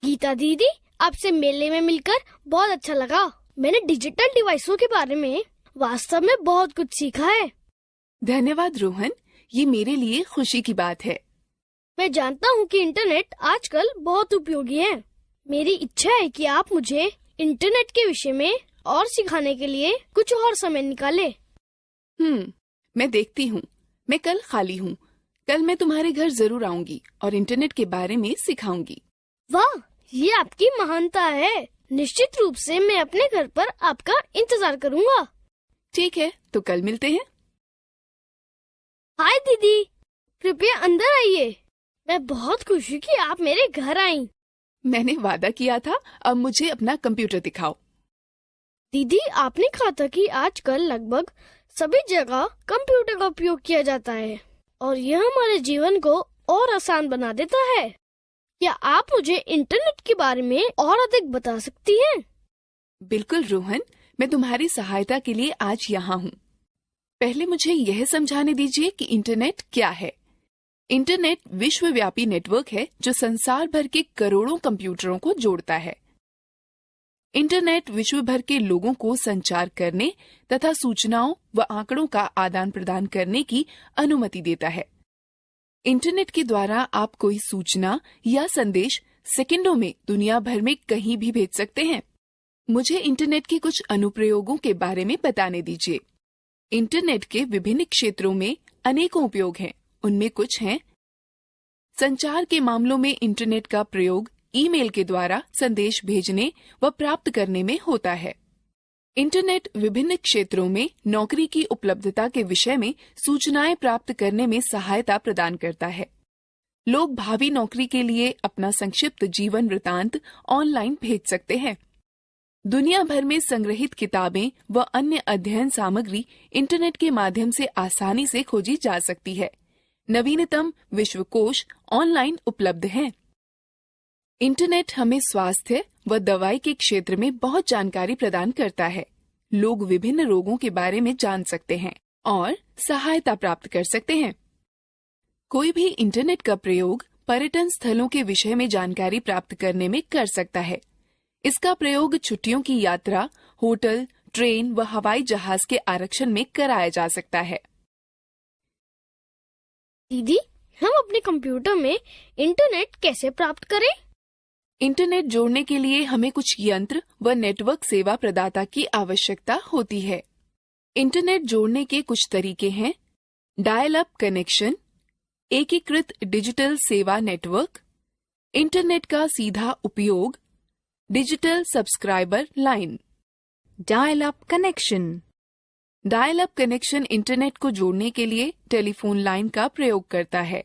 गीता दीदी, आपसे मेले में मिलकर बहुत अच्छा लगा। मैंने डिजिटल डिवाइसों के बारे में वास्तव में बहुत कुछ सीखा है। धन्यवाद रोहन, ये मेरे लिए खुशी की बात है। मैं जानता हूँ कि इंटरनेट आजकल बहुत उपयोगी है। मेरी इच्छा है कि आप मुझे इंटरनेट के विषय में और सिखाने के लिए कुछ और समय निकाले। मैं देखती हूँ। मैं कल खाली हूँ। कल मैं तुम्हारे घर जरूर आऊंगी और इंटरनेट के बारे में सिखाऊंगी। वाह, ये आपकी महानता है। निश्चित रूप से मैं अपने घर पर आपका इंतजार करूँगा। ठीक है, तो कल मिलते हैं। हाय दीदी, कृपया अंदर आइए। मैं बहुत खुश हूँ कि आप मेरे घर आई। मैंने वादा किया था, अब मुझे अपना कंप्यूटर दिखाओ। दीदी, आपने कहा था कि आजकल लगभग सभी जगह कंप्यूटर का उपयोग किया जाता है और यह हमारे जीवन को और आसान बना देता है। क्या आप मुझे इंटरनेट के बारे में और अधिक बता सकती हैं? बिल्कुल रोहन, मैं तुम्हारी सहायता के लिए आज यहाँ हूँ। पहले मुझे यह समझाने दीजिए कि इंटरनेट क्या है। इंटरनेट विश्वव्यापी नेटवर्क है जो संसार भर के करोड़ों कंप्यूटरों को जोड़ता है। इंटरनेट विश्व भर के लोगों को संचार करने तथा सूचनाओं व आंकड़ों का आदान प्रदान करने की अनुमति देता है। इंटरनेट के द्वारा आप कोई सूचना या संदेश सेकंडों में दुनिया भर में कहीं भी भेज सकते हैं। मुझे इंटरनेट के कुछ अनुप्रयोगों के बारे में बताने दीजिए। इंटरनेट के विभिन्न क्षेत्रों में अनेकों उपयोग हैं। उनमें कुछ हैं: संचार के मामलों में इंटरनेट का प्रयोग ईमेल के द्वारा संदेश भेजने व प्राप्त करने में होता है। इंटरनेट विभिन्न क्षेत्रों में नौकरी की उपलब्धता के विषय में सूचनाएं प्राप्त करने में सहायता प्रदान करता है। लोग भावी नौकरी के लिए अपना संक्षिप्त जीवन वृतांत ऑनलाइन भेज सकते हैं। दुनिया भर में संग्रहित किताबें व अन्य अध्ययन सामग्री इंटरनेट के माध्यम से आसानी से खोजी जा सकती है। नवीनतम विश्वकोश ऑनलाइन उपलब्ध हैं। इंटरनेट हमें स्वास्थ्य व दवाई के क्षेत्र में बहुत जानकारी प्रदान करता है। लोग विभिन्न रोगों के बारे में जान सकते हैं और सहायता प्राप्त कर सकते हैं। कोई भी इंटरनेट का प्रयोग पर्यटन स्थलों के विषय में जानकारी प्राप्त करने में कर सकता है। इसका प्रयोग छुट्टियों की यात्रा, होटल, ट्रेन व हवाई जहाज के आरक्षण में कराया जा सकता है। दीदी, हम अपने कंप्यूटर में इंटरनेट कैसे प्राप्त करें? इंटरनेट जोड़ने के लिए हमें कुछ यंत्र व नेटवर्क सेवा प्रदाता की आवश्यकता होती है। इंटरनेट जोड़ने के कुछ तरीके हैं: डायल अप कनेक्शन, एकीकृत डिजिटल सेवा नेटवर्क, इंटरनेट का सीधा उपयोग, digital subscriber line. Dial up connection. Dial up connection internet को जोड़ने के लिए टेलीफोन लाइन का प्रयोग करता है,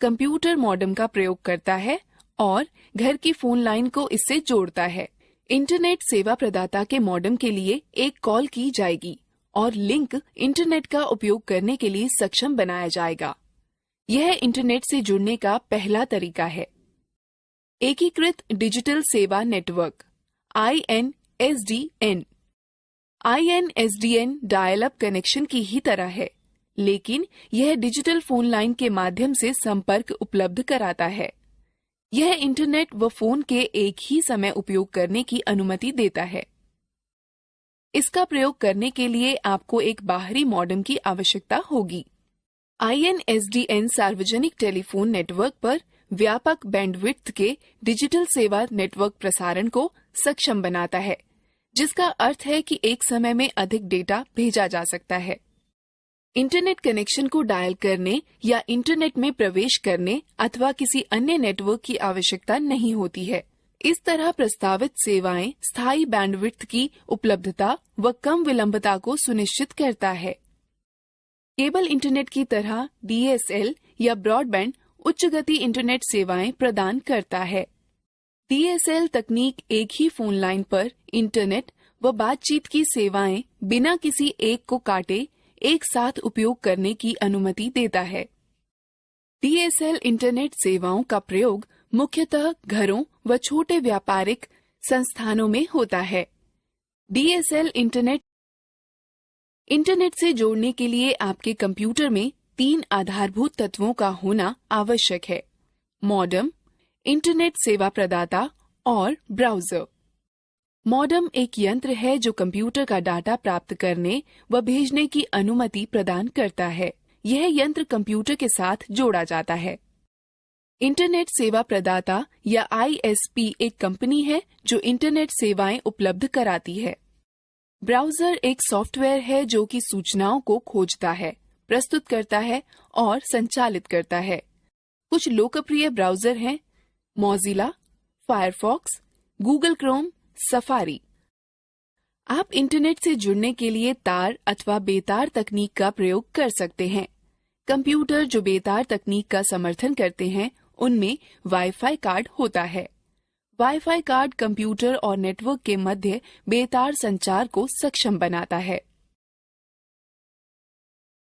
कंप्यूटर मॉडेम का प्रयोग करता है और घर की फोन लाइन को इससे जोड़ता है। इंटरनेट सेवा प्रदाता के मॉडेम के लिए एक कॉल की जाएगी और लिंक इंटरनेट का उपयोग करने के लिए सक्षम बनाया जाएगा। यह इंटरनेट से जुड़ने का पहला तरीका है। एकीकृत डिजिटल सेवा network INSDN। INSDN dial up connection की ही तरह है, लेकिन यह डिजिटल फोन लाइन के माध्यम से संपर्क उपलब्ध कराता है। यह इंटरनेट व फोन के एक ही समय उपयोग करने की अनुमति देता है। इसका प्रयोग करने के लिए आपको एक बाहरी मॉडेम की आवश्यकता होगी। INSDN सार्वजनिक टेलीफोन नेटवर्क पर व्यापक बैंडविड्थ के डिजिटल सेवा नेटवर्क प्रसारण को सक्षम बनाता है, जिसका अर्थ है कि एक समय में अधिक डेटा भेजा जा सकता है। इंटरनेट कनेक्शन को डायल करने या इंटरनेट में प्रवेश करने अथवा किसी अन्य नेटवर्क की आवश्यकता नहीं होती है। इस तरह प्रस्तावित सेवाएं स्थायी बैंडविड्थ की उपलब्धता व कम विलंबता को सुनिश्चित करता है। केबल इंटरनेट की तरह DSL या ब्रॉडबैंड उच्च गति इंटरनेट सेवाएं प्रदान करता है। DSL तकनीक एक ही फोन लाइन पर इंटरनेट व बातचीत की सेवाएं बिना किसी एक को काटे एक साथ उपयोग करने की अनुमति देता है। DSL इंटरनेट सेवाओं का प्रयोग मुख्यतः घरों व छोटे व्यापारिक संस्थानों में होता है। DSL इंटरनेट से जोड़ने के लिए आपके कंप्यूटर में 3 आधारभूत तत्वों का होना आवश्यक है: मॉडेम, इंटरनेट सेवा प्रदाता और ब्राउजर। मॉडेम एक यंत्र है जो कंप्यूटर का डाटा प्राप्त करने व भेजने की अनुमति प्रदान करता है। यह यंत्र कंप्यूटर के साथ जोड़ा जाता है। इंटरनेट सेवा प्रदाता या ISP एक कंपनी है जो इंटरनेट सेवाएं उपलब्ध कराती है। ब्राउजर एक सॉफ्टवेयर है जो कि सूचनाओं को खोजता है, प्रस्तुत करता है और संचालित करता है। कुछ लोकप्रिय ब्राउजर हैं Mozilla, Firefox, Google Chrome, safari. आप इंटरनेट से जुड़ने के लिए तार अथवा बेतार तकनीक का प्रयोग कर सकते हैं। कंप्यूटर जो बेतार तकनीक का समर्थन करते हैं उनमें वाईफाई कार्ड होता है। वाईफाई कार्ड कंप्यूटर और नेटवर्क के मध्य बेतार संचार को सक्षम बनाता है।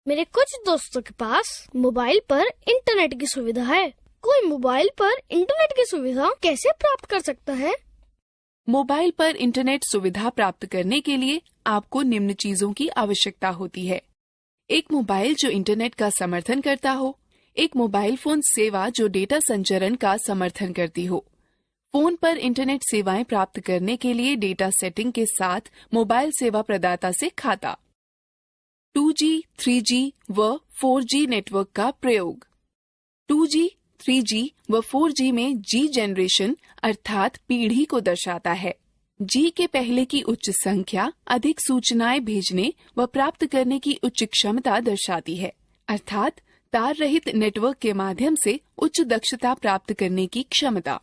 मेरे कुछ दोस्तों के पास मोबाइल पर इंटरनेट की सुविधा है। कोई मोबाइल पर इंटरनेट की सुविधा कैसे प्राप्त कर सकता है? मोबाइल पर इंटरनेट सुविधा प्राप्त करने के लिए आपको निम्न चीजों की आवश्यकता होती है। एक मोबाइल जो इंटरनेट का समर्थन करता हो, एक मोबाइल फोन सेवा जो डेटा संचरण का समर्थन करती हो, फोन पर इंटरनेट सेवाएं प्राप्त करने के लिए डेटा सेटिंग के साथ मोबाइल सेवा प्रदाता से खाता, 2G, 3G व 4G नेटवर्क का प्रयोग। 2G, 3G व 4G में G जनरेशन अर्थात पीढ़ी को दर्शाता है। G के पहले की उच्च संख्या अधिक सूचनाएं भेजने व प्राप्त करने की उच्च क्षमता दर्शाती है, अर्थात तार रहित नेटवर्क के माध्यम से उच्च दक्षता प्राप्त करने की क्षमता।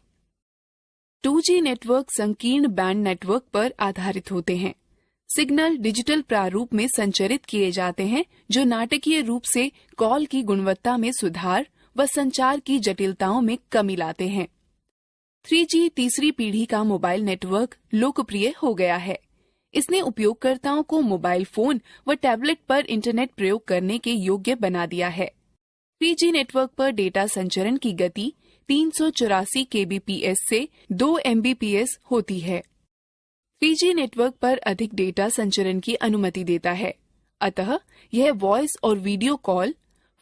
2G नेटवर्क संकीर्ण बैंड नेटवर्क पर आधारित होते हैं। सिग्नल डिजिटल प्रारूप में संचरित किए जाते हैं जो नाटकीय रूप से कॉल की गुणवत्ता में सुधार व संचार की जटिलताओं में कमी लाते हैं। 3G तीसरी पीढ़ी का मोबाइल नेटवर्क लोकप्रिय हो गया है। इसने उपयोगकर्ताओं को मोबाइल फोन व टैबलेट पर इंटरनेट प्रयोग करने के योग्य बना दिया है। 3G नेटवर्क पर डेटा संचरण की गति 384 kbps से 2 mbps होती है। 3G नेटवर्क पर अधिक डेटा संचरण की अनुमति देता है, अतः यह वॉइस और वीडियो कॉल,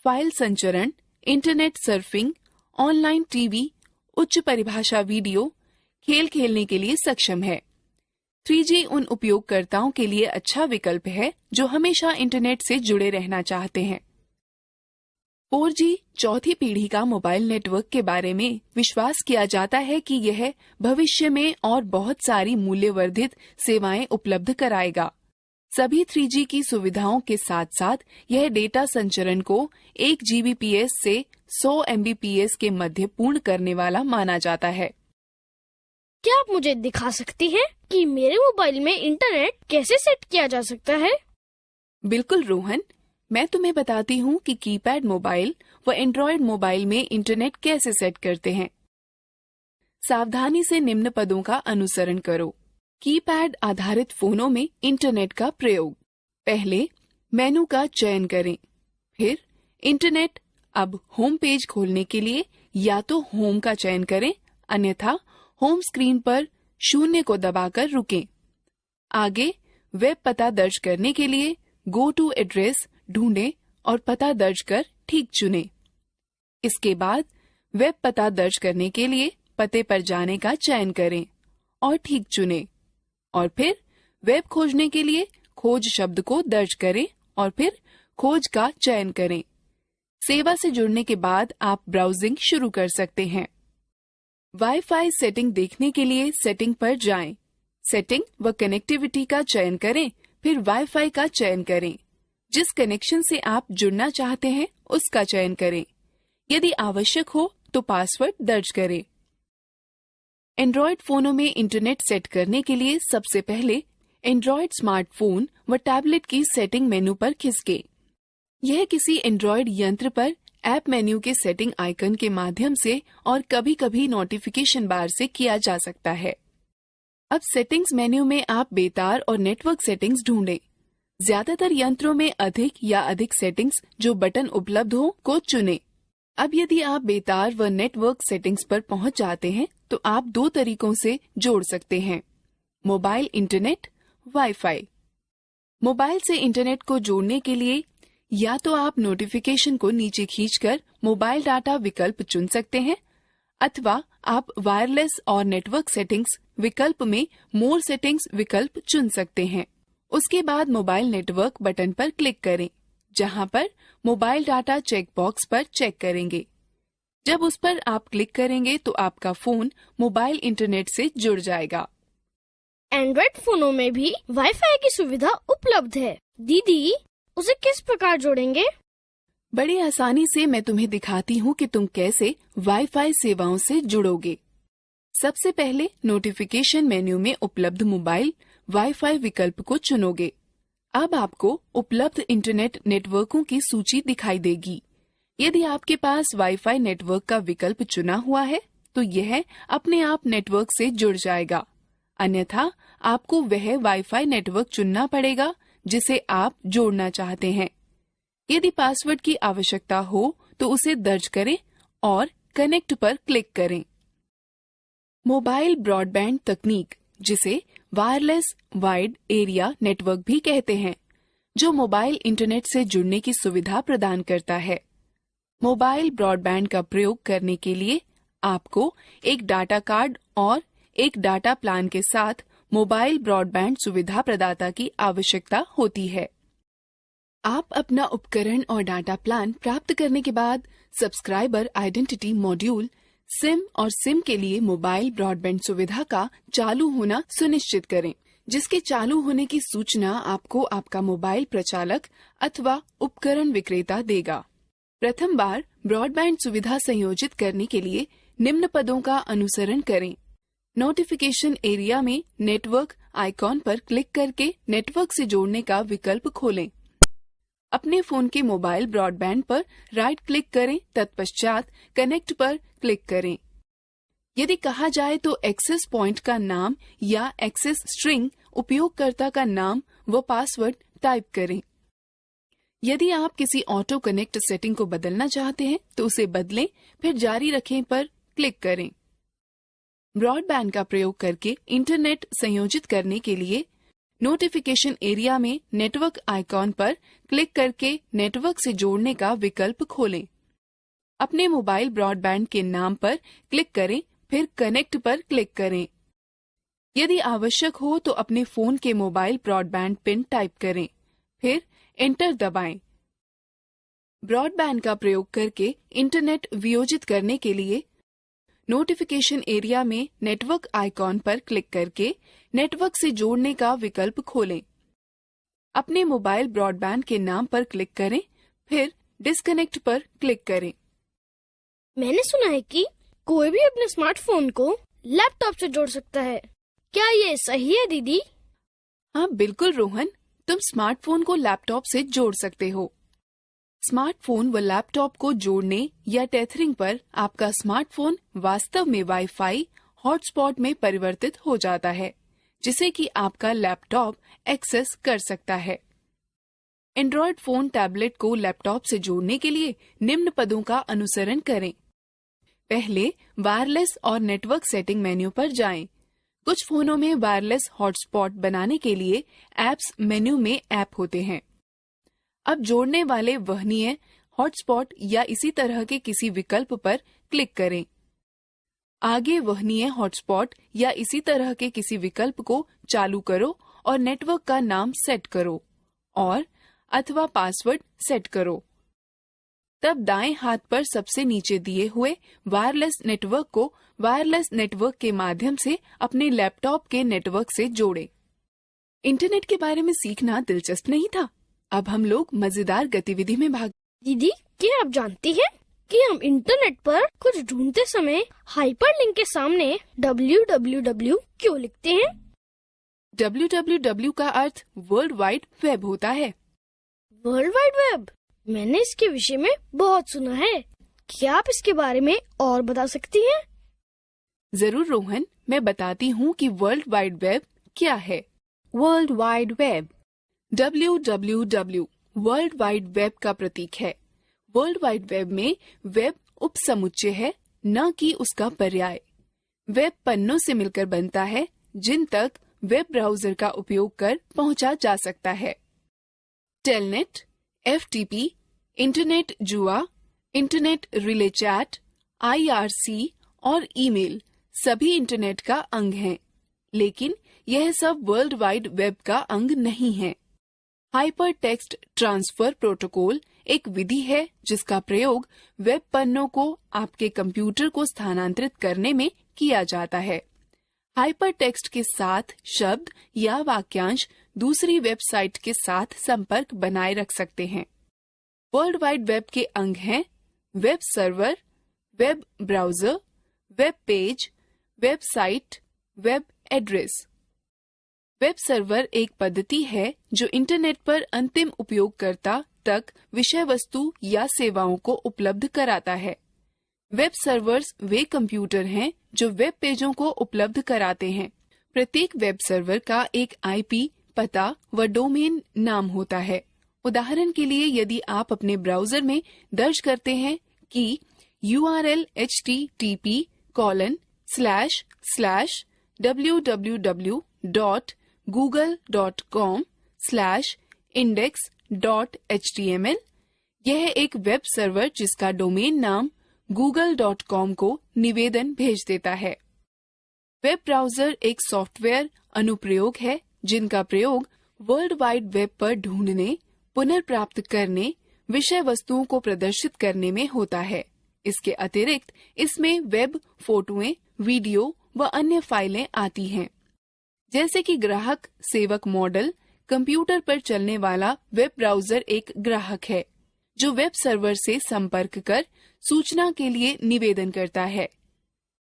फाइल संचरण, इंटरनेट सर्फिंग, ऑनलाइन टीवी, उच्च परिभाषा वीडियो, खेल खेलने के लिए सक्षम है। 3G उन उपयोगकर्ताओं के लिए अच्छा विकल्प है जो हमेशा इंटरनेट से जुड़े रहना चाहते हैं। 4G चौथी पीढ़ी का मोबाइल नेटवर्क के बारे में विश्वास किया जाता है कि यह भविष्य में और बहुत सारी मूल्यवर्धित सेवाएं उपलब्ध कराएगा। सभी 3G की सुविधाओं के साथ साथ यह डेटा संचरण को 1 Gbps से 100 Mbps के मध्य पूर्ण करने वाला माना जाता है। क्या आप मुझे दिखा सकती हैं कि मेरे मोबाइल में इंटरनेट कैसे सेट किया जा सकता है? बिल्कुल रोहन, मैं तुम्हें बताती हूँ कि कीपैड मोबाइल व एंड्रॉयड मोबाइल में इंटरनेट कैसे सेट करते हैं। सावधानी से निम्न पदों का अनुसरण करो। कीपैड आधारित फोनों में इंटरनेट का प्रयोग। पहले मेनू का चयन करें, फिर इंटरनेट। अब होम पेज खोलने के लिए या तो होम का चयन करें, अन्यथा होम स्क्रीन पर 0 को दबाकर रुकें। आगे वेब पता दर्ज करने के लिए गो टू एड्रेस ढूंढें और पता दर्ज कर ठीक चुनें। इसके बाद वेब पता दर्ज करने के लिए पते पर जाने का चयन करें और ठीक चुनें, और फिर वेब खोजने के लिए खोज शब्द को दर्ज करें और फिर खोज का चयन करें। सेवा से जुड़ने के बाद आप ब्राउजिंग शुरू कर सकते हैं। वाईफाई सेटिंग देखने के लिए सेटिंग पर जाएं। सेटिंग व कनेक्टिविटी का चयन करें, फिर वाईफाई का चयन करें। जिस कनेक्शन से आप जुड़ना चाहते हैं उसका चयन करें। यदि आवश्यक हो तो पासवर्ड दर्ज करें। एंड्रॉयड फोनों में इंटरनेट सेट करने के लिए सबसे पहले एंड्रॉयड स्मार्टफोन व टैबलेट की सेटिंग मेनू पर खिसकें। यह किसी एंड्रॉयड यंत्र पर ऐप मेन्यू के सेटिंग आइकन के माध्यम से और कभी-कभी नोटिफिकेशन बार से किया जा सकता है। अब सेटिंग्स मेन्यू में आप बेतार और नेटवर्क सेटिंग्स ढूंढें। ज्यादातर यंत्रों में अधिक या अधिक सेटिंग्स जो बटन उपलब्ध हो को चुनें। अब यदि आप बेतार व नेटवर्क सेटिंग्स पर पहुंच जाते हैं तो आप 2 तरीकों से जोड़ सकते हैं: मोबाइल इंटरनेट, वाईफाई। मोबाइल से इंटरनेट को जोड़ने के लिए या तो आप नोटिफिकेशन को नीचे खींचकर मोबाइल डाटा विकल्प चुन सकते हैं, अथवा आप वायरलेस और नेटवर्क सेटिंग्स विकल्प में मोर सेटिंग्स विकल्प चुन सकते हैं। उसके बाद मोबाइल नेटवर्क बटन पर क्लिक करें, जहां पर मोबाइल डाटा चेक बॉक्स पर चेक करेंगे। जब उस पर आप क्लिक करेंगे तो आपका फोन मोबाइल इंटरनेट से जुड़ जाएगा। एंड्रॉइड फोनों में भी वाईफाई की सुविधा उपलब्ध है। दीदी, उसे किस प्रकार जोड़ेंगे? बड़ी आसानी से मैं तुम्हें दिखाती हूँ कि तुम कैसे वाईफाई सेवाओं से जुड़ोगे। सबसे पहले नोटिफिकेशन मेन्यू में उपलब्ध मोबाइल वाईफाई विकल्प को चुनोगे। अब आपको उपलब्ध इंटरनेट नेटवर्कों की सूची दिखाई देगी। यदि आपके पास वाईफाई नेटवर्क का विकल्प चुना हुआ है तो यह अपने आप नेटवर्क से जुड़ जाएगा। अन्यथा आपको वह वाईफाई नेटवर्क चुनना पड़ेगा जिसे आप जोड़ना चाहते हैं। यदि पासवर्ड की आवश्यकता हो तो उसे दर्ज करें और कनेक्ट पर क्लिक करें। मोबाइल ब्रॉडबैंड तकनीक, जिसे वायरलेस वाइड एरिया नेटवर्क भी कहते हैं, जो मोबाइल इंटरनेट से जुड़ने की सुविधा प्रदान करता है। मोबाइल ब्रॉडबैंड का प्रयोग करने के लिए आपको एक डाटा कार्ड और एक डाटा प्लान के साथ मोबाइल ब्रॉडबैंड सुविधा प्रदाता की आवश्यकता होती है। आप अपना उपकरण और डाटा प्लान प्राप्त करने के बाद सब्सक्राइबर आइडेंटिटी मॉड्यूल सिम और सिम के लिए मोबाइल ब्रॉडबैंड सुविधा का चालू होना सुनिश्चित करें, जिसके चालू होने की सूचना आपको आपका मोबाइल प्रचालक अथवा उपकरण विक्रेता देगा। प्रथम बार ब्रॉडबैंड सुविधा संयोजित करने के लिए निम्न पदों का अनुसरण करें। नोटिफिकेशन एरिया में नेटवर्क आइकॉन पर क्लिक करके नेटवर्क से जोड़ने का विकल्प खोलें। अपने फोन के मोबाइल ब्रॉडबैंड पर राइट क्लिक करें, तत्पश्चात कनेक्ट पर क्लिक करें। यदि कहा जाए तो एक्सेस पॉइंट का नाम या एक्सेस स्ट्रिंग, उपयोगकर्ता का नाम व पासवर्ड टाइप करें। यदि आप किसी ऑटो कनेक्ट सेटिंग को बदलना चाहते हैं तो उसे बदलें, फिर जारी रखें पर क्लिक करें। ब्रॉडबैंड का प्रयोग करके इंटरनेट संयोजित करने के लिए नोटिफिकेशन एरिया में नेटवर्क आइकॉन पर क्लिक करके नेटवर्क से जोड़ने का विकल्प खोलें। अपने मोबाइल ब्रॉडबैंड के नाम पर क्लिक करें, फिर कनेक्ट पर क्लिक करें। यदि आवश्यक हो तो अपने फोन के मोबाइल ब्रॉडबैंड पिन टाइप करें, फिर एंटर दबाएं। ब्रॉडबैंड का प्रयोग करके इंटरनेट वियोजित करने के लिए नोटिफिकेशन एरिया में नेटवर्क आइकॉन पर क्लिक करके नेटवर्क से जोड़ने का विकल्प खोलें। अपने मोबाइल ब्रॉडबैंड के नाम पर क्लिक करें, फिर डिस्कनेक्ट पर क्लिक करें। मैंने सुना है कि कोई भी अपने स्मार्टफोन को लैपटॉप से जोड़ सकता है। क्या ये सही है दीदी? हाँ बिल्कुल रोहन, तुम स्मार्टफोन को लैपटॉप से जोड़ सकते हो। स्मार्टफोन व लैपटॉप को जोड़ने या टेथरिंग पर आपका स्मार्टफोन वास्तव में वाईफाई हॉटस्पॉट में परिवर्तित हो जाता है, जिसे कि आपका लैपटॉप एक्सेस कर सकता है। एंड्रॉयड फोन टैबलेट को लैपटॉप से जोड़ने के लिए निम्न पदों का अनुसरण करें। पहले वायरलेस और नेटवर्क सेटिंग मेन्यू पर जाएं। कुछ फोनों में वायरलेस हॉटस्पॉट बनाने के लिए ऐप्स मेन्यू में ऐप होते हैं। अब जोड़ने वाले वहनीय हॉटस्पॉट या इसी तरह के किसी विकल्प पर क्लिक करें। आगे वहनीय हॉटस्पॉट या इसी तरह के किसी विकल्प को चालू करो और नेटवर्क का नाम सेट करो और अथवा पासवर्ड सेट करो। तब दाएं हाथ पर सबसे नीचे दिए हुए वायरलेस नेटवर्क को वायरलेस नेटवर्क के माध्यम से अपने लैपटॉप के नेटवर्क से जोड़ें। इंटरनेट के बारे में सीखना दिलचस्प नहीं था? अब हम लोग मजेदार गतिविधि में भाग। दीदी, क्या आप जानती हैं कि हम इंटरनेट पर कुछ ढूंढते समय हाइपरलिंक के सामने www क्यों लिखते हैं? www का अर्थ वर्ल्ड वाइड वेब होता है। World wide web? मैंने इसके विषय में बहुत सुना है। क्या आप इसके बारे में और बता सकती हैं? जरूर रोहन, मैं बताती हूँ कि वर्ल्ड वाइड वेब क्या है। World wide web www world wide web का प्रतीक है। वर्ल्ड वाइड वेब में वेब उपसमुच्चय है, न कि उसका पर्याय। वेब पन्नों से मिलकर बनता है जिन तक वेब ब्राउजर का उपयोग कर पहुंचा जा सकता है। टेलनेट, FTP, इंटरनेट जुआ, इंटरनेट रिले चैट, IRC और ईमेल सभी इंटरनेट का अंग हैं, लेकिन यह सब वर्ल्ड वाइड वेब का अंग नहीं है। हाइपर टेक्स्ट ट्रांसफर प्रोटोकॉल एक विधि है जिसका प्रयोग वेब पन्नों को आपके कंप्यूटर को स्थानांतरित करने में किया जाता है। हाइपर टेक्स्ट के साथ शब्द या वाक्यांश दूसरी वेबसाइट के साथ संपर्क बनाए रख सकते हैं। वर्ल्ड वाइड वेब के अंग हैं web server, web browser, web page, website, web address. Web server एक पद्धति है जो इंटरनेट पर अंतिम उपयोगकर्ता तक विषय वस्तु या सेवाओं को उपलब्ध कराता है। वेब सर्वर्स वे कंप्यूटर हैं जो वेब पेजों को उपलब्ध कराते हैं। प्रत्येक वेब सर्वर का एक आईपी पता व डोमेन नाम होता है। उदाहरण के लिए यदि आप अपने ब्राउजर में दर्ज करते हैं कि URL http://www.google.com/index.html, यह एक वेब सर्वर जिसका डोमेन नाम google.com को निवेदन भेज देता है। वेब ब्राउजर एक सॉफ्टवेयर अनुप्रयोग है जिनका प्रयोग वर्ल्ड वाइड वेब पर ढूंढने, पुनर्प्राप्त करने, विषय वस्तुओं को प्रदर्शित करने में होता है। इसके अतिरिक्त इसमें वेब फोटोएं, वीडियो व अन्य फाइलें आती हैं। जैसे कि ग्राहक सेवक मॉडल, कंप्यूटर पर चलने वाला वेब ब्राउजर एक ग्राहक है जो वेब सर्वर से संपर्क कर सूचना के लिए निवेदन करता है।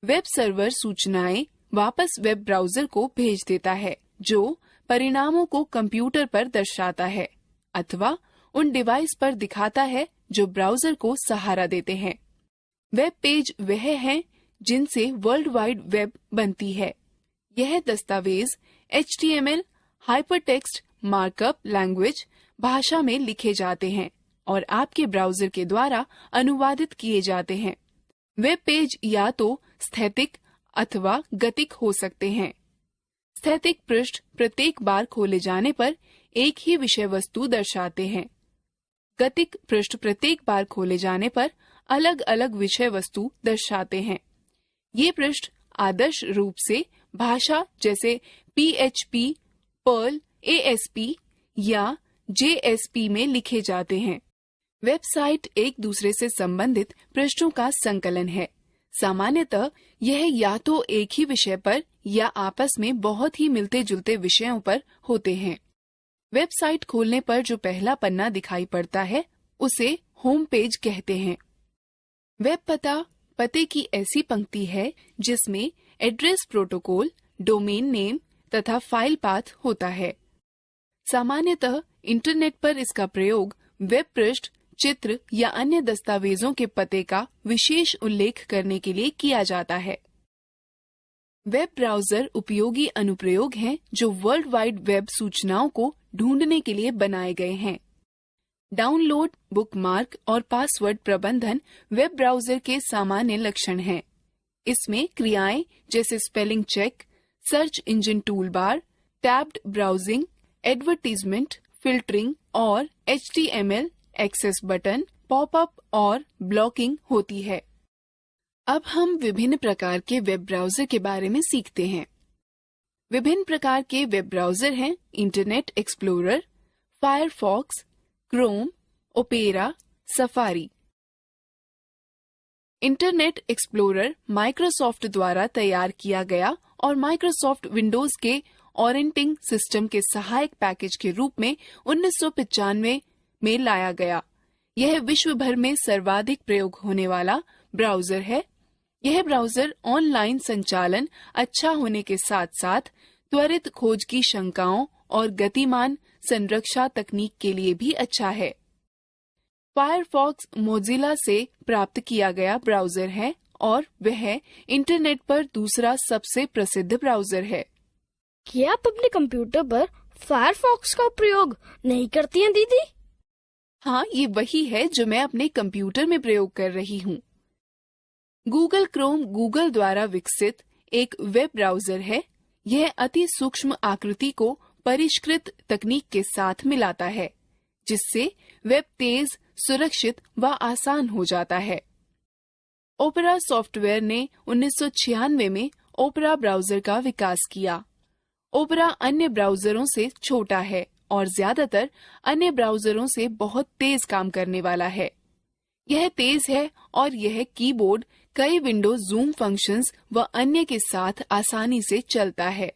वेब सर्वर सूचनाएं वापस वेब ब्राउजर को भेज देता है जो परिणामों को कंप्यूटर पर दर्शाता है अथवा उन डिवाइस पर दिखाता है जो ब्राउजर को सहारा देते हैं। वेब पेज वह हैं जिनसे वर्ल्ड वाइड वेब बनती है। यह दस्तावेज HTML हाइपरटेक्स्ट मार्कअप लैंग्वेज भाषा में लिखे जाते हैं और आपके ब्राउजर के द्वारा अनुवादित किए जाते हैं। वेब पेज या तो स्थैतिक अथवा गतिक हो सकते हैं। स्थैतिक पृष्ठ प्रत्येक बार खोले जाने पर एक ही विषय वस्तु दर्शाते हैं। गतिक पृष्ठ प्रत्येक बार खोले जाने पर अलग अलग विषय वस्तु दर्शाते हैं। ये पृष्ठ आदर्श रूप से भाषा जैसे PHP, पर्ल, ASP या JSP में लिखे जाते हैं। वेबसाइट एक दूसरे से संबंधित पृष्ठों का संकलन है। सामान्यतः यह या तो एक ही विषय पर या आपस में बहुत ही मिलते जुलते विषयों पर होते हैं। वेबसाइट खोलने पर जो पहला पन्ना दिखाई पड़ता है उसे होम पेज कहते हैं। वेब पते की ऐसी पंक्ति है जिसमें एड्रेस प्रोटोकॉल, डोमेन नेम तथा फाइल पाथ होता है। सामान्यतः इंटरनेट पर इसका प्रयोग वेब पृष्ठ, चित्र या अन्य दस्तावेजों के पते का विशेष उल्लेख करने के लिए किया जाता है। वेब ब्राउजर उपयोगी अनुप्रयोग हैं जो वर्ल्ड वाइड वेब सूचनाओं को ढूंढने के लिए बनाए गए हैं। डाउनलोड, बुकमार्क और पासवर्ड प्रबंधन वेब ब्राउजर के सामान्य लक्षण हैं। इसमें क्रियाएं जैसे spelling check, search engine toolbar, tabbed browsing, advertisement, filtering और HTML एक्सेस बटन, पॉपअप और ब्लॉकिंग होती है। अब हम विभिन्न प्रकार के वेब ब्राउजर के बारे में सीखते हैं। विभिन्न प्रकार के वेब ब्राउजर हैं internet explorer, Firefox, Chrome, opera, safari. Internet explorer Microsoft द्वारा तैयार किया गया और माइक्रोसॉफ्ट विंडोज के ऑपरेटिंग सिस्टम के सहायक पैकेज के रूप में 1995 में लाया गया। यह विश्व भर में सर्वाधिक प्रयोग होने वाला ब्राउजर है। यह ब्राउजर ऑनलाइन संचालन अच्छा होने के साथ साथ त्वरित खोज की शंकाओं और गतिमान संरक्षा तकनीक के लिए भी अच्छा है। फायरफॉक्स मोजिला से प्राप्त किया गया ब्राउजर है और वह इंटरनेट पर दूसरा सबसे प्रसिद्ध ब्राउजर है। क्या आप अपने कंप्यूटर पर फायरफॉक्स का प्रयोग नहीं करती हैं दीदी? हाँ, ये वही है जो मैं अपने कंप्यूटर में प्रयोग कर रही हूँ। गूगल क्रोम गूगल द्वारा विकसित एक वेब ब्राउजर है। यह अति सूक्ष्म आकृति को परिष्कृत तकनीक के साथ मिलाता है, जिससे वेब तेज, सुरक्षित व आसान हो जाता है। ओपेरा सॉफ्टवेयर ने 1996 में ओपेरा ब्राउजर का विकास किया। ओपेरा अन्य ब्राउजरों से छोटा है और ज्यादातर अन्य ब्राउजरों से बहुत तेज काम करने वाला है। यह तेज है और यह कीबोर्ड कई विंडो जूम फंक्शंस व अन्य के साथ आसानी से चलता है।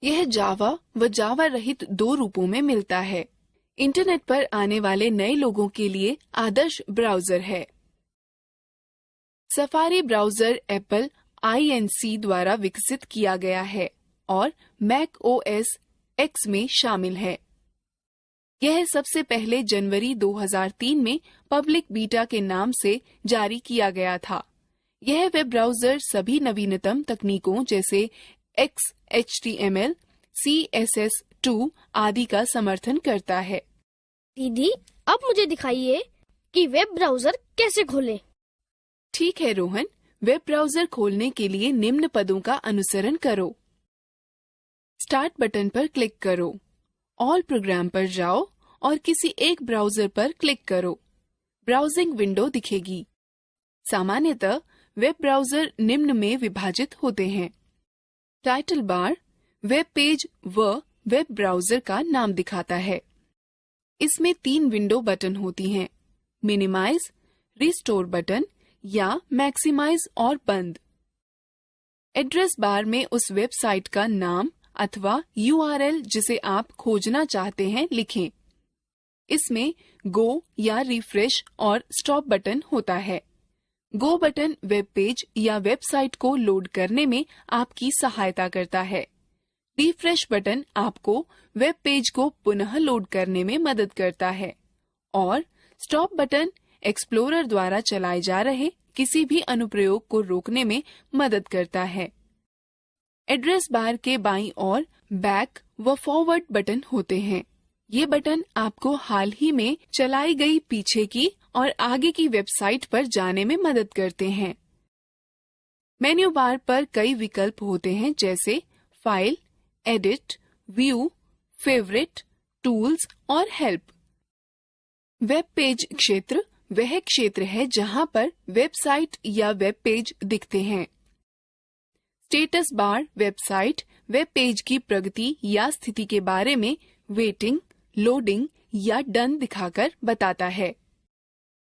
यह जावा व जावा रहित दो रूपों में मिलता है। इंटरनेट पर आने वाले नए लोगों के लिए आदर्श ब्राउजर है। सफारी ब्राउजर एप्पल INC द्वारा विकसित किया गया है और मैक OS X में शामिल है। यह सबसे पहले जनवरी 2003 में पब्लिक बीटा के नाम से जारी किया गया था। यह वेब ब्राउजर सभी नवीनतम तकनीकों जैसे XHTML, CSS2 आदि का समर्थन करता है। दीदी, अब मुझे दिखाइए कि वेब ब्राउजर कैसे खोलें। ठीक है रोहन, वेब ब्राउजर खोलने के लिए निम्न पदों का अनुसरण करो। स्टार्ट बटन पर क्लिक करो, ऑल प्रोग्राम पर जाओ और किसी एक ब्राउजर पर क्लिक करो। ब्राउजिंग विंडो दिखेगी। सामान्यतः वेब ब्राउजर निम्न में विभाजित होते हैं। टाइटल बार वेब पेज व वेब ब्राउजर का नाम दिखाता है। इसमें 3 विंडो बटन होती हैं, मिनिमाइज, रिस्टोर बटन या मैक्सिमाइज और बंद। एड्रेस बार में उस वेबसाइट का नाम अथवा URL जिसे आप खोजना चाहते हैं लिखें। इसमें गो या रिफ्रेश और स्टॉप बटन होता है। गो बटन वेब पेज या वेबसाइट को लोड करने में आपकी सहायता करता है। रिफ्रेश बटन आपको वेब पेज को पुनः लोड करने में मदद करता है और स्टॉप बटन एक्सप्लोरर द्वारा चलाए जा रहे किसी भी अनुप्रयोग को रोकने में मदद करता है। एड्रेस बार के बाईं ओर बैक व फॉरवर्ड बटन होते हैं। ये बटन आपको हाल ही में चलाई गई पीछे की और आगे की वेबसाइट पर जाने में मदद करते हैं। मेन्यू बार पर कई विकल्प होते हैं जैसे file, edit, view, favourite, tools और हेल्प। वेब पेज क्षेत्र वह क्षेत्र है जहां पर वेबसाइट या वेब पेज दिखते हैं। Status bar website web page की प्रगति या स्थिति के बारे में वेटिंग, लोडिंग या डन दिखाकर बताता है।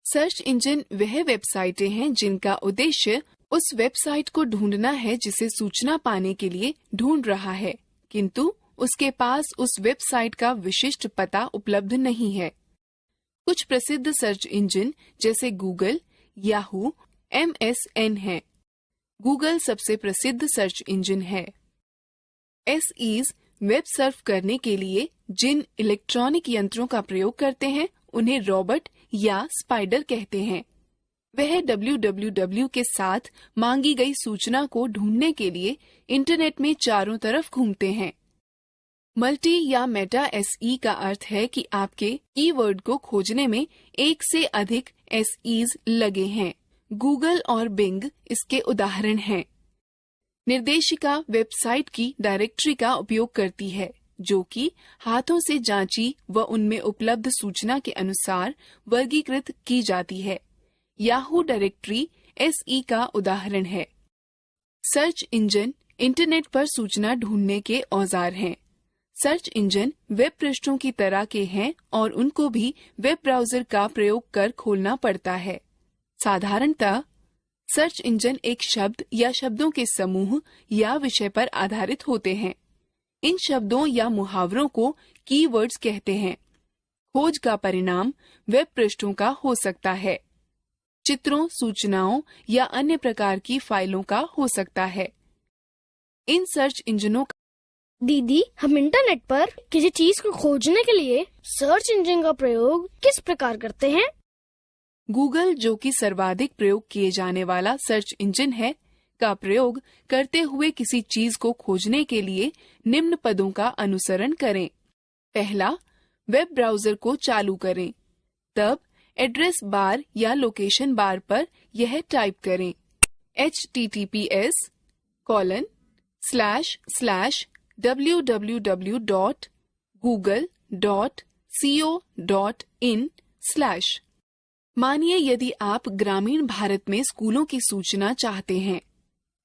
सर्च इंजन वह वेबसाइटें हैं जिनका उद्देश्य उस वेबसाइट को ढूंढना है जिसे सूचना पाने के लिए ढूंढ रहा है, किंतु उसके पास उस वेबसाइट का विशिष्ट पता उपलब्ध नहीं है। कुछ प्रसिद्ध सर्च इंजन जैसे गूगल, याहू, MSN हैं। गूगल सबसे प्रसिद्ध सर्च इंजन है। SEs वेब सर्फ करने के लिए जिन इलेक्ट्रॉनिक यंत्रों का प्रयोग करते हैं उन्हें रॉबर्ट या स्पाइडर कहते हैं। वह www के साथ मांगी गई सूचना को ढूंढने के लिए इंटरनेट में चारों तरफ घूमते हैं। मल्टी या मेटा SE का अर्थ है कि आपके कीवर्ड को खोजने में एक से अधिक SEs लगे हैं। गूगल और बिंग इसके उदाहरण हैं। निर्देशिका वेबसाइट की डायरेक्टरी का उपयोग करती है जो कि हाथों से जांची व उनमें उपलब्ध सूचना के अनुसार वर्गीकृत की जाती है। याहू डायरेक्टरी SE का उदाहरण है। सर्च इंजन इंटरनेट पर सूचना ढूंढने के औजार हैं। सर्च इंजन वेब पृष्ठों की तरह के हैं और उनको भी वेब ब्राउजर का प्रयोग कर खोलना पड़ता है। साधारणतः सर्च इंजन एक शब्द या शब्दों के समूह या विषय पर आधारित होते हैं। इन शब्दों या मुहावरों को कीवर्ड्स कहते हैं। खोज का परिणाम वेब पृष्ठों का हो सकता है, चित्रों, सूचनाओं या अन्य प्रकार की फाइलों का हो सकता है। इन सर्च इंजनों दीदी, हम इंटरनेट पर किसी चीज को खोजने के लिए सर्च इंजन का प्रयोग किस प्रकार करते हैं? गूगल, जो कि सर्वाधिक प्रयोग किए जाने वाला सर्च इंजन है, का प्रयोग करते हुए किसी चीज को खोजने के लिए निम्न पदों का अनुसरण करें। पहला, वेब ब्राउजर को चालू करें। तब एड्रेस बार या लोकेशन बार पर यह टाइप करें https://www.google.co.in/ मानिए यदि आप ग्रामीण भारत में स्कूलों की सूचना चाहते हैं,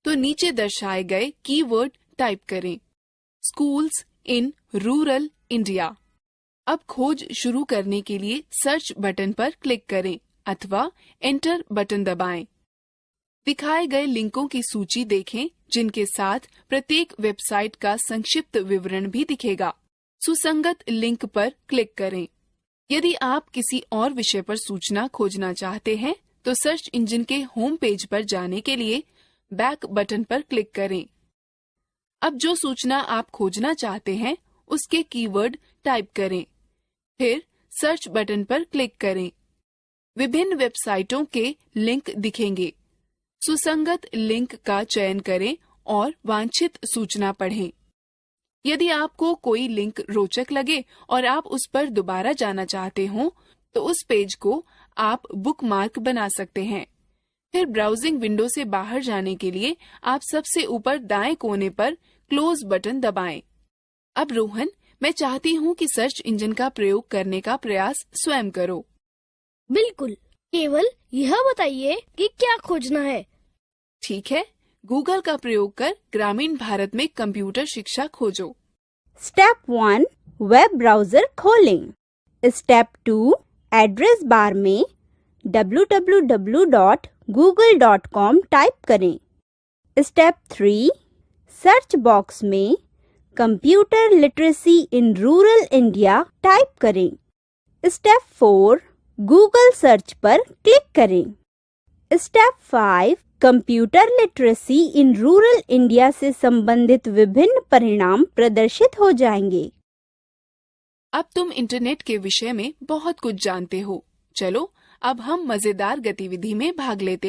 तो नीचे दर्शाए गए कीवर्ड टाइप करें, स्कूल्स इन रूरल इंडिया। अब खोज शुरू करने के लिए सर्च बटन पर क्लिक करें अथवा एंटर बटन दबाएं। दिखाए गए लिंकों की सूची देखें, जिनके साथ प्रत्येक वेबसाइट का संक्षिप्त विवरण भी दिखेगा। सुसंगत लिंक पर क्लिक करें। यदि आप किसी और विषय पर सूचना खोजना चाहते हैं, तो सर्च इंजन के होम पेज पर जाने के लिए बैक बटन पर क्लिक करें। अब जो सूचना आप खोजना चाहते हैं, उसके कीवर्ड टाइप करें, फिर सर्च बटन पर क्लिक करें। विभिन्न वेबसाइटों के लिंक दिखेंगे। सुसंगत लिंक का चयन करें और वांछित सूचना पढ़ें। यदि आपको कोई लिंक रोचक लगे और आप उस पर दोबारा जाना चाहते हो, तो उस पेज को आप बुकमार्क बना सकते हैं। फिर ब्राउजिंग विंडो से बाहर जाने के लिए आप सबसे ऊपर दाएं कोने पर क्लोज बटन दबाएं। अब रोहन, मैं चाहती हूँ कि सर्च इंजन का प्रयोग करने का प्रयास स्वयं करो। बिल्कुल, केवल यह बताइए कि क्या खोजना है। ठीक है, गूगल का प्रयोग कर ग्रामीण भारत में कंप्यूटर शिक्षा खोजो। स्टेप 1 वेब ब्राउजर खोलें। स्टेप 2 एड्रेस बार में www.google.com टाइप करें। स्टेप 3 सर्च बॉक्स में computer literacy in rural India type करें। स्टेप 4 गूगल सर्च पर क्लिक करें। Step 5 computer literacy in rural India से संबंधित विभिन्न परिणाम प्रदर्शित हो जाएंगे। अब तुम इंटरनेट के विषय में बहुत कुछ जानते हो। चलो अब हम मजेदार गतिविधि में भाग लेते हैं।